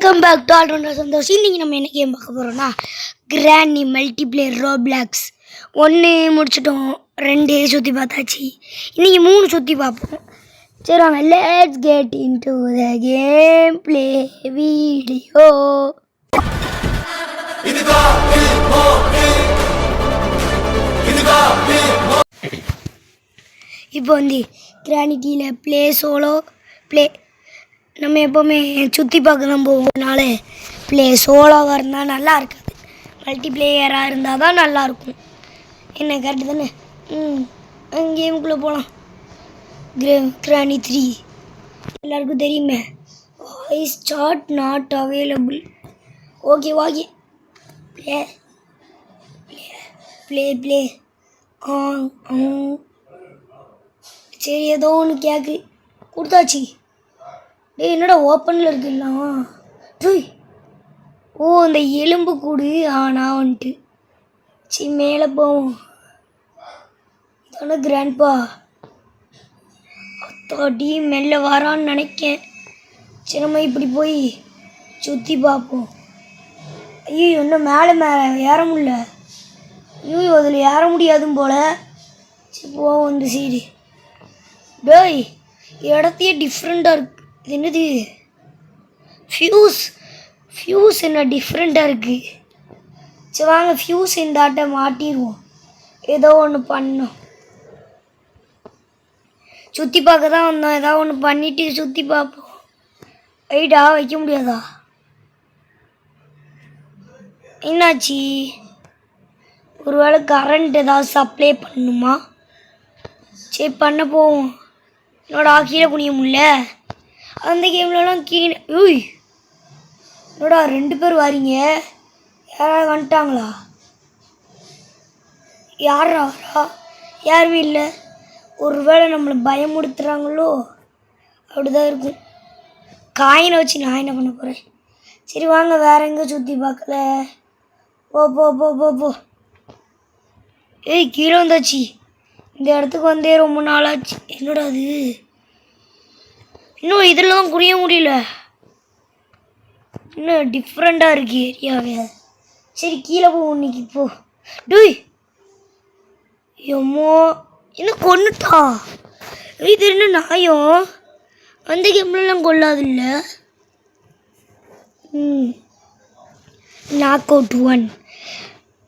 Welcome back to allrounder Santhosh. இன்றைக்கி நம்ம என்ன கேம் பார்க்க போகிறோம்னா கிராணி மல்டிப்ளேயர் ரோப்ளாக்ஸ். 1 முடிச்சிட்டோம், 2 சுற்றி பார்த்தாச்சு. இன்றைக்கி 3 சுற்றி பார்ப்போம். சரி வாங்க, let's get into the game play video. இப்போ கிரானிட்டியில் ப்ளே சோலோ ப்ளே. நம்ம எப்போவுமே சுற்றி பார்க்க தான் போகிறதுனால ப்ளே சோலோவாக இருந்தால் நல்லா இருக்காது, மல்டிப்ளேயராக இருந்தால் தான் நல்லாயிருக்கும். என்ன கரெக்டு தானே? கேமுக்குள்ளே போகலாம். கிரானி 3 எல்லாருக்கும் தெரியுமே. Voice chat not available. Okay play play play சரி, ஏதோ ஒன்று கேட்கு கொடுத்தாச்சு. என்னடா ஓப்பனில் இருக்குல்லாம்? ஓ, இந்த எலும்பு கூடு. நான் வந்துட்டு சரி மேலே போவோம். இதான கிராண்ட்பா. அத்தாடி மெல்ல வரான்னு நினைக்கேன். சரி நம்ம இப்படி போய் சுற்றி பார்ப்போம். ஐயோ, இன்னும் மேலே ஏற முடியல. ஐயோ, அதில் ஏற முடியாதும் போல். சரி போவோம் இந்த சைடு. டேய், இடத்தையே டிஃப்ரெண்ட்டாக இருக்கு. இது என்னது? ஃப்யூஸ் என்ன டிஃப்ரெண்ட்டாக இருக்குது. சரி வாங்க, ஃப்யூஸ் இந்த ஆட்டை மாட்டிடுவோம். ஏதோ ஒன்று பண்ணோம். சுற்றி பார்க்க தான் வந்தோம். ஏதோ ஒன்று பண்ணிவிட்டு சுற்றி பார்ப்போம். ஐடா வைக்க முடியாதா? என்னாச்சு? ஒருவேளை கரண்ட் ஏதாவது சப்ளை பண்ணணுமா? சரி பண்ண போவோம். என்னோட கீழே குனிய முடியல. அந்த கேம்லலாம் கீழே. என்னோடா 2 பேர் வாரீங்க. யாராவது வந்துட்டாங்களா? யாரா வரா? யாருமே இல்லை. ஒரு வேளை நம்மளை பயமுடுத்துகிறாங்களோ? அப்படிதான் இருக்கும். காயினை வச்சு நான் என்ன பண்ண போகிறேன்? சரி வாங்க, வேற எங்கே சுற்றி பார்க்கல. போ போ போ போ போ கீழே வந்தாச்சு. இந்த இடத்துக்கு வந்தே ரொம்ப நாளாச்சு. என்னடா அது? இன்னும் இதில் தான் புரிய முடியல. இன்னும் டிஃப்ரெண்ட்டாக இருக்கு ஏரியாவே. சரி கீழே போவோம் இன்னைக்கு. போ டூய். எம்மோ, என்ன கொன்னுட்டா? இது என்ன நாயம்? அந்த கேம்லாம் கொள்ளாது இல்லை. Knock out 1.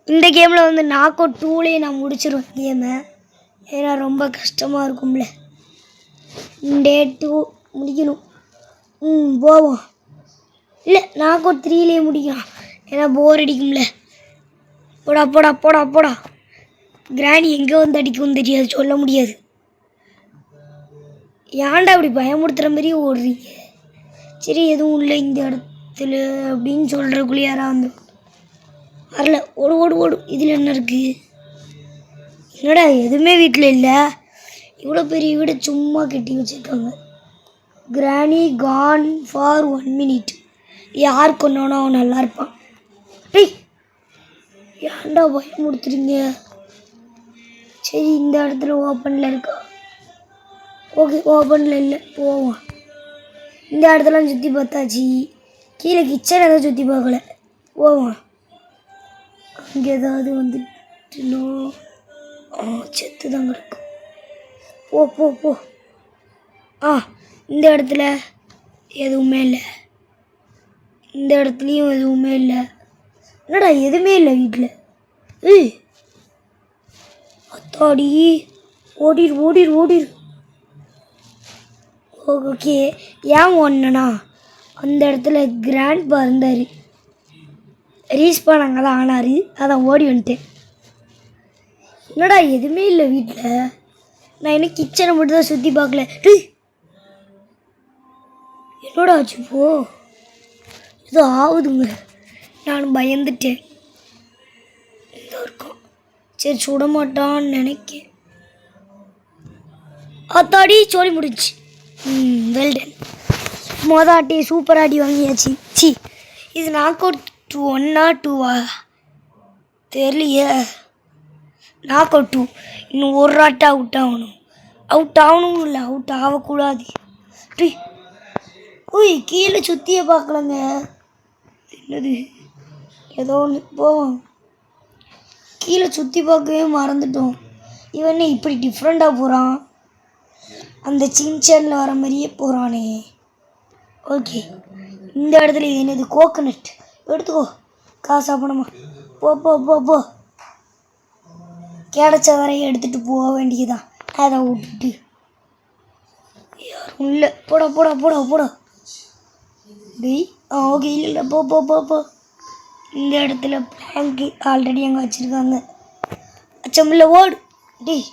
இந்த கேமில் நாக் அவுட் 2லேயே நான் முடிச்சிருவேன் கேமை. ஏன்னா ரொம்ப கஷ்டமாக இருக்கும்ல. டே 2 முடிக்கணும். போவோம். இல்லை, நாக் அவுட் 3லேயே முடிக்கலாம். ஏன்னா போர் அடிக்கும்ல. போடா போடா போடா போடா. கிராணி எங்கே வந்து அடிக்கும் தெரியாது, சொல்ல முடியாது. ஏன்டா இப்படி பயமுடுத்துகிற மாதிரியே ஓடுறீங்க? சரி எதுவும் இல்லை இந்த இடத்துல அப்படின்னு சொல்கிறக்குள்ளே யாராக வந்து வரல. ஓடு ஓடு ஓடு. இதில் என்ன இருக்குது? என்னடா எதுவுமே வீட்டில் இல்லை. இவ்வளோ பெரிய வீடு சும்மா கட்டி வச்சுருக்காங்க. கிராணி கான் ஃபார் 1 minute. யார் கொண்டானோ அவன் நல்லா இருப்பான். ஏன்டா பயமுடுத்துறீங்க? சரி இந்த இடத்துல ஓப்பனில் இருக்கா? ஓகே, ஓப்பனில் இல்லை. போவோம். இந்த இடத்துலாம் சுற்றி பார்த்தாச்சு. கீழே கிச்சன் எதாவது சுற்றி பார்க்கல. போவோம். அங்கே ஏதாவது வந்துட்டுனோ செத்து தான் கிடக்கும். போ போ போ. இந்த இடத்துல எதுவுமே இல்லை. இந்த இடத்துலையும் எதுவுமே இல்லை. என்னடா எதுவுமே இல்லை வீட்டில்? அத்தாடி, ஓடிரு. ஓகே, ஏன் ஒன்றுனா அந்த இடத்துல கிராண்ட்பா இருந்தார். ரீஸ்பான் அங்கே தான் ஆனார். அதான் ஓடி வந்துட்டேன். என்னடா எதுவுமே இல்லை வீட்டில். நான் என்ன கிச்சனை மட்டும் தான் சுற்றி பார்க்கல. என்னடா ஆச்சு? போ, இது ஆகுதுங்க. நான் பயந்துட்டேன். இந்த இருக்கும். சரி சுட மாட்டான்னு நினைக்கேன். அத்தாடி சோழி முடிச்சு. வெல்டன். மொதாட்டி சூப்பர் ஆடி வாங்கியாச்சு. இது நாக் அவுட் 1 or 2 தெரியலையே. Knock out 2. இன்னும் ஒரு ஆட்டை அவுட் ஆகணும் இல்லை, அவுட் ஆகக்கூடாது. கீழே சுற்றியே பார்க்கலங்க. என்னது ஏதோ ஒன்று போவோம். கீழே சுற்றி பார்க்கவே மறந்துட்டோம். இவன் இப்படி டிஃப்ரெண்ட்டாக போகிறான். அந்த சின்சேனில் வர மாதிரியே போகிறானே. ஓகே, இந்த இடத்துல என்னது கோகனட் எடுத்துக்கோ. காசா பணமா? போ போ போ போ. கிடைச்ச வரையும் எடுத்துகிட்டு போக வேண்டியதான். அதை விட்டுட்டு யாரும் இல்லை. போட போட போட போட. டேய் ஓகே, இல்லை இல்லை, போ போ போ போ. இந்த இடத்துல பிளாங்கு ஆல்ரெடி அங்கே வச்சுருக்காங்க. அச்சமில்ல, ஓடு. டேய்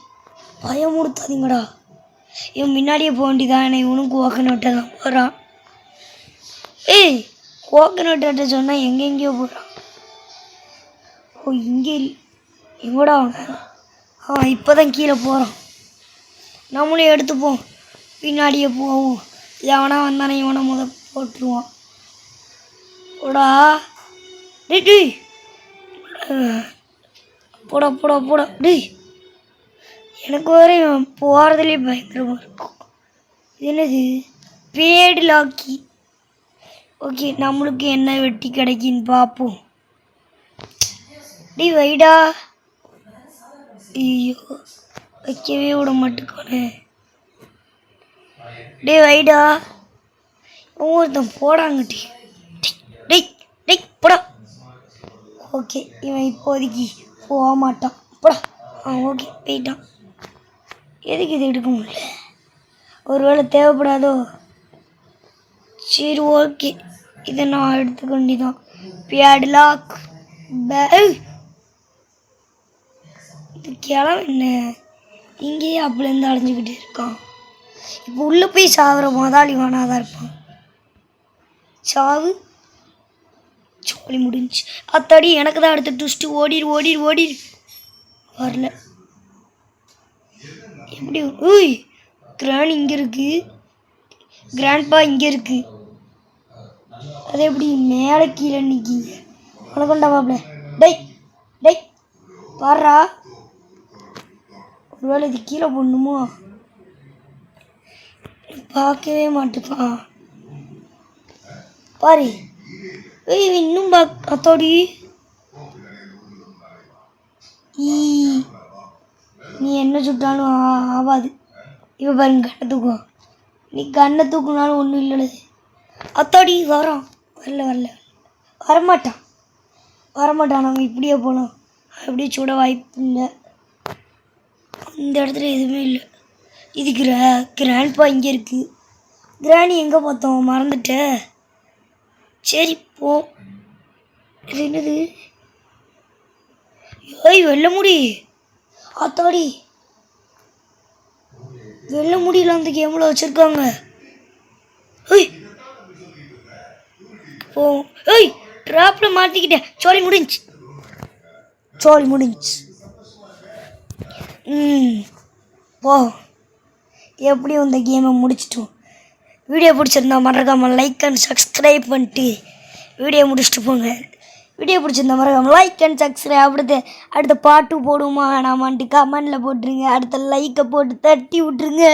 பயமுடுத்தாதீங்கடா. இவன் முன்னாடியே போக வேண்டியதான். இவனும் கோகனட்டை தான் போகிறான். ஏய், கோகனட்டை சொன்னால் எங்கெங்கேயோ போகிறான். ஓ இங்கே எங்கடா அவன்? இப்போ தான் கீழே போகிறான். நம்மளே எடுத்துப்போம், பின்னாடியே போவோம். எவனா வந்தானே இவனை போட்டுருவான். போடா டேய், போடா போடா போடா. டேய் எனக்கு வர போகிறதுலே பயங்கரமாக இருக்கும். என்னது பேடு லாக்கி. ஓகே, நம்மளுக்கு என்ன வெட்டி கிடைக்குன்னு பார்ப்போம். டேய் வைடா. ஐயோ, வைக்கவே விட மாட்டேக்கானே. டேய் வைடா. ஒவ்வொருத்தன் போடாங்கட்டி. டேய் டேய் போடா. ஓகே, இவன் இப்போதைக்கு போக மாட்டான். போடா. ஓகே போயிட்டான். எதுக்கு இது எடுக்க முடியல? ஒருவேளை தேவைப்படாதோ? சரி ஓகே, இதை நான் எடுத்துக்க வேண்டியதான். பியாட்லாக் இது கிளம்ப என்ன இங்கேயே அப்படிலேருந்து அலைஞ்சிக்கிட்டே இருக்கான். இப்போ உள்ளே போய் சாகுற முதலாளி வேணாதான் இருப்பான். சாவு சோழி முடிஞ்சு. அத்தாடி எனக்கு தான் அடுத்த ட்விஸ்ட்டு. ஓடிடு ஓடிடு ஓடிடு. வரல எப்படி? ஓய், கிராண்ட் இங்கே இருக்குது, கிராண்ட்பா இங்கே இருக்குது. அது எப்படி மேலே கீழே நிற்கிங்க? உனக்கொண்டா பாப்ல. டேய் டேய் பாடுறா. ஒருவேளை இது கீழே போடணுமோ? பார்க்கவே மாட்டேப்பான் பாரு. ஏய் இன்னும் அத்தோடி. நீ என்ன சுட்டாலும் ஆகாது. இப்போ பாருங்க, கண்ணை தூக்கும். நீ கண்ணை தூக்குனாலும் ஒன்றும் இல்லை. அத்தோடி வரோம். வரல வரல, வரமாட்டான் வரமாட்டான். நம்ம இப்படியே போகலாம். அப்படியே சுட வாய்ப்பு இல்லை. இந்த இடத்துல எதுவுமே இல்லை. இது கிராண்ட்பா இங்கே இருக்குது. கிராணி எங்கே பார்த்தோம்? மறந்துட்ட. சரி போ. இது என்னது? ஏய் வெள்ள முடி. அத்தாடி, வெள்ள முடியல அந்த கேமில் வச்சுருக்காங்க. ஏய் போ. ஏய் ட்ராப்பில் மாற்றிக்கிட்டேன். சோழி முடிஞ்சு, சோழி முடிஞ்சு. போ. எப்படியும் இந்த கேமை முடிச்சிட்டோம். வீடியோ பிடிச்சிருந்தா மறக்காமல் லைக் அண்ட் சப்ஸ்கிரைப் பண்ணிட்டு வீடியோ முடிச்சுட்டு போங்க. வீடியோ பிடிச்சிருந்தா மறக்காமல் லைக் அண்ட் சப்ஸ்கிரைப். அடுத்த பாட்டு போடுமா வேணாமான்ட்டு கமெண்டில் போட்டுருங்க. அடுத்த லைக்கை போட்டு தட்டி விட்ருங்க.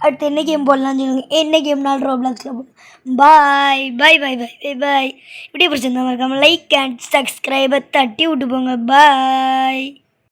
அடுத்து என்ன கேம் போடலாம்னு சொல்லுங்கள். என்ன கேம்னாலும் ரோப்ளாக்ஸில் போடும். பாய் பாய் பாய் பாய் பாய். வீடியோ பிடிச்சிருந்தா மறக்காமல் லைக் அண்ட் சப்ஸ்கிரைபை தட்டி விட்டு போங்க. பாய்.